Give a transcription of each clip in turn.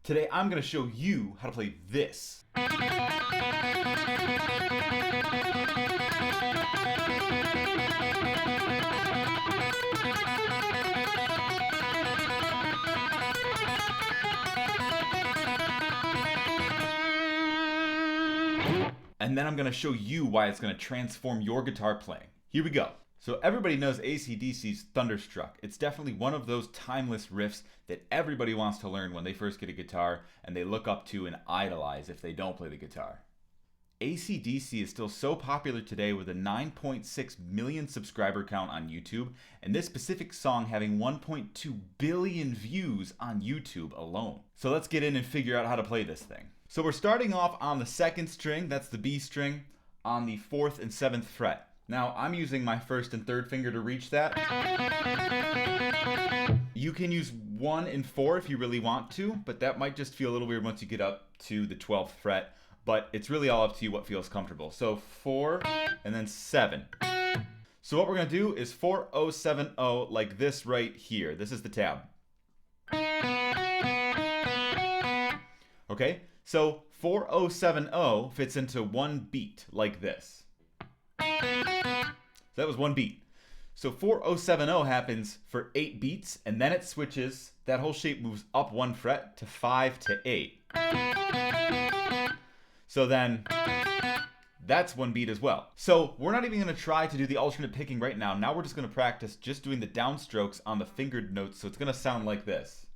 Today I'm going to show you how to play this. And then I'm going to show you why it's going to transform your guitar playing. Here we go. So everybody knows acdc's Thunderstruck. It's definitely one of those timeless riffs that everybody wants to learn when they first get a guitar and they look up to and idolize if they don't play the guitar. acdc is still so popular today with a 9.6 million subscriber count on YouTube, and this specific song having 1.2 billion views on YouTube alone. So let's get in and figure out how to play this thing. So we're starting off on the second string, that's the B string, on the 4th and 7th fret. Now I'm using my 1st and 3rd finger to reach that. You can use 1 and 4 if you really want to, but that might just feel a little weird once you get up to the 12th fret. But it's really all up to you what feels comfortable. So 4 and then 7. So what we're going to do is 4-0-7-0 like this right here. This is the tab. Okay, so 4-0-7-0 fits into one beat like this. So that was one beat. So 4-0-7-0 happens for 8 beats, and then it switches. That whole shape moves up 1 fret to 5 to 8. So then that's one beat as well. So we're not even going to try to do the alternate picking right now. Now we're just going to practice just doing the downstrokes on the fingered notes. So it's going to sound like this.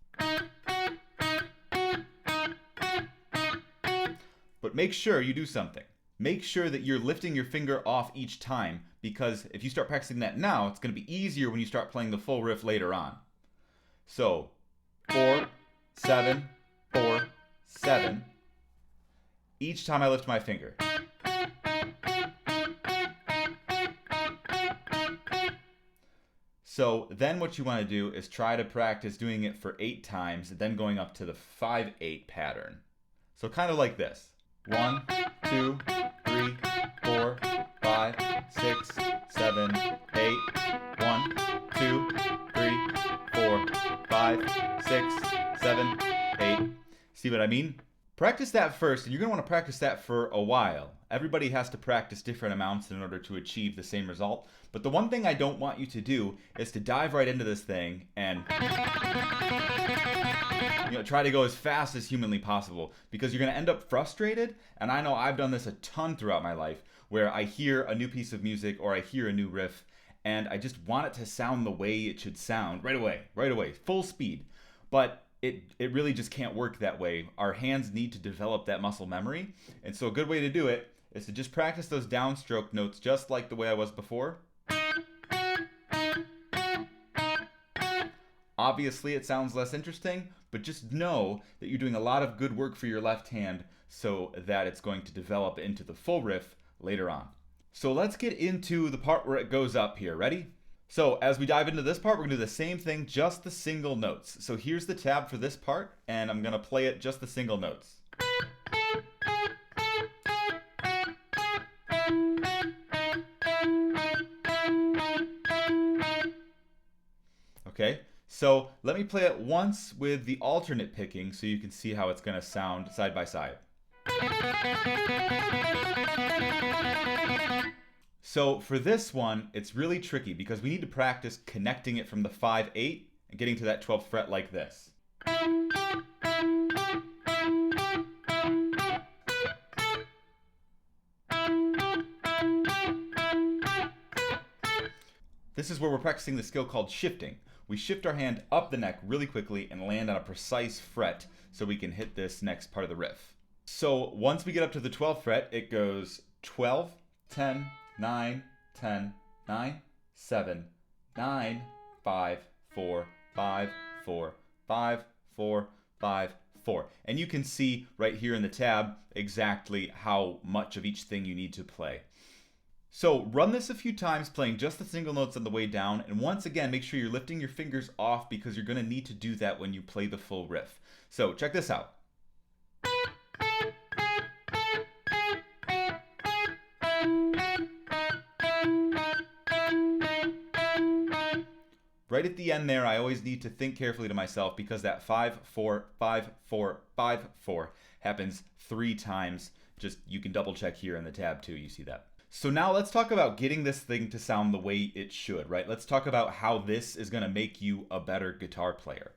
But make sure you do something. Make sure that you're lifting your finger off each time, because if you start practicing that now, it's going to be easier when you start playing the full riff later on. So 4, 7, 4, 7. Each time I lift my finger. So then what you want to do is try to practice doing it for 8 times, then going up to the 5-8 pattern. So kind of like this. 1, 2, 3, 4, 5, 6, 7, 8. 1, 2, 3, 4, 5, 6, 7, 8. See what I mean? Practice that first, and you're going to want to practice that for a while. Everybody has to practice different amounts in order to achieve the same result. But the one thing I don't want you to do is to dive right into this thing and try to go as fast as humanly possible, because you're going to end up frustrated. And I know I've done this a ton throughout my life, where I hear a new piece of music or I hear a new riff and I just want it to sound the way it should sound right away, full speed. But it really just can't work that way. Our hands need to develop that muscle memory. And so a good way to do it is to just practice those downstroke notes just like the way I was before. Obviously it sounds less interesting, but just know that you're doing a lot of good work for your left hand so that it's going to develop into the full riff later on. So let's get into the part where it goes up here. Ready? So as we dive into this part, we're going to do the same thing, just the single notes. So here's the tab for this part, and I'm going to play it just the single notes. Okay, so let me play it once with the alternate picking so you can see how it's going to sound side by side. So for this one, it's really tricky because we need to practice connecting it from the 5-8 and getting to that 12th fret like this. This is where we're practicing the skill called shifting. We shift our hand up the neck really quickly and land on a precise fret so we can hit this next part of the riff. So once we get up to the 12th fret, it goes 12, 10, 9, 10, 9, 7, 9, 5, 4, 5, 4, 5, 4, 5, 4. And you can see right here in the tab exactly how much of each thing you need to play. So run this a few times, playing just the single notes on the way down, and once again make sure you're lifting your fingers off because you're going to need to do that when you play the full riff. So check this out. right at the end there, I always need to think carefully to myself because that 5, 4, 5, 4, 5, 4 happens 3 times. Just, you can double check here in the tab too, you see that. So now let's talk about getting this thing to sound the way it should, right? Let's talk about how this is going to make you a better guitar player.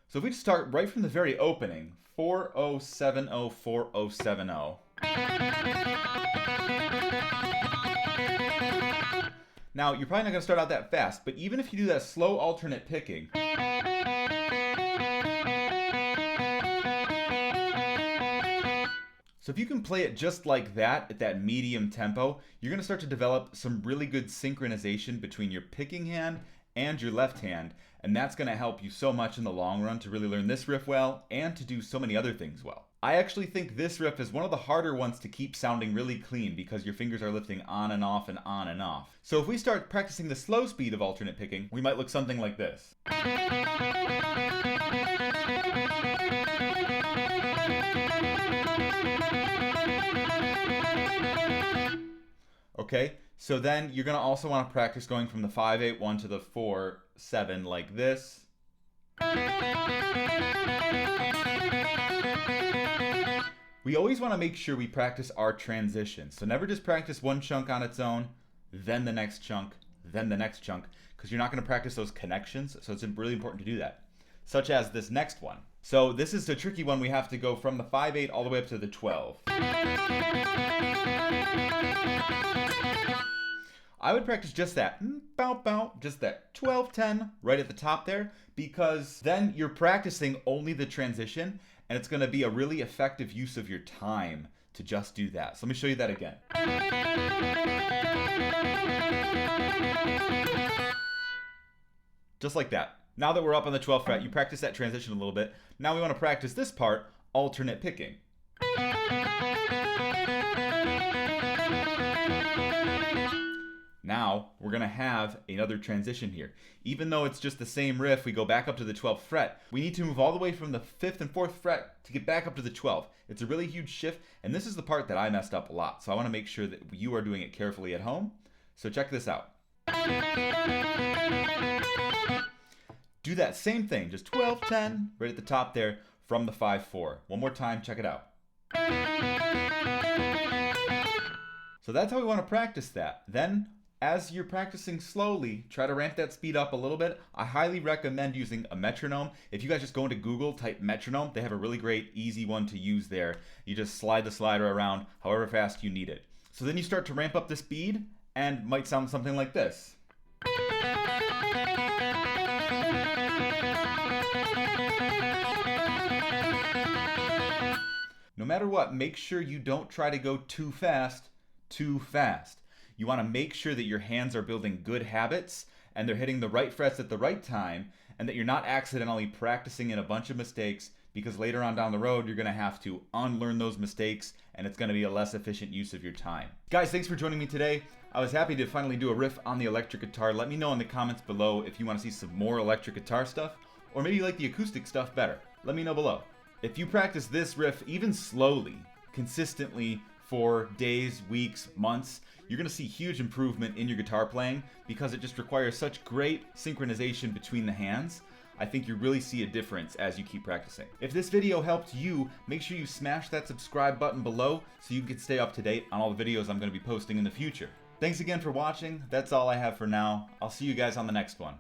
So if we start right from the very opening, 4070, 4070. Now, you're probably not going to start out that fast, but even if you do that slow alternate picking, so if you can play it just like that at that medium tempo, you're going to start to develop some really good synchronization between your picking hand and your left hand, and that's going to help you so much in the long run to really learn this riff well and to do so many other things well. I actually think this riff is one of the harder ones to keep sounding really clean because your fingers are lifting on and off and on and off. So if we start practicing the slow speed of alternate picking, we might look something like this. Okay, so then you're going to also want to practice going from the 5-8-1 to the 4-7 like this. We always want to make sure we practice our transitions. So never just practice one chunk on its own, then the next chunk, then the next chunk, because you're not going to practice those connections. So it's really important to do that. Such as this next one. So this is a tricky one. We have to go from the 5-8 all the way up to the 12. I would practice just that, bow, bow, just that 12-10 right at the top there, because then you're practicing only the transition, and it's going to be a really effective use of your time to just do that. So let me show you that again. Just like that. Now that we're up on the 12th fret, you practice that transition a little bit. Now we want to practice this part, alternate picking. Now we're going to have another transition here. Even though it's just the same riff, we go back up to the 12th fret. We need to move all the way from the 5th and 4th fret to get back up to the 12th. It's a really huge shift, and this is the part that I messed up a lot. So I want to make sure that you are doing it carefully at home. So check this out. Do that same thing, just 12-10 right at the top there from the 5-4. One more time, check it out. So that's how we want to practice that. Then, as you're practicing slowly, try to ramp that speed up a little bit. I highly recommend using a metronome. If you guys just go into Google, type metronome, they have a really great, easy one to use there. You just slide the slider around however fast you need it. So then you start to ramp up the speed, and might sound something like this. No matter what, make sure you don't try to go too fast. You want to make sure that your hands are building good habits and they're hitting the right frets at the right time, and that you're not accidentally practicing in a bunch of mistakes, because later on down the road you're going to have to unlearn those mistakes and it's going to be a less efficient use of your time. Guys, thanks for joining me today. I was happy to finally do a riff on the electric guitar. Let me know in the comments below if you want to see some more electric guitar stuff, or maybe you like the acoustic stuff better. Let me know below. If you practice this riff even slowly, consistently, for days, weeks, months, you're going to see huge improvement in your guitar playing because it just requires such great synchronization between the hands. I think you really see a difference as you keep practicing. If this video helped you, make sure you smash that subscribe button below so you can stay up to date on all the videos I'm going to be posting in the future. Thanks again for watching. That's all I have for now. I'll see you guys on the next one.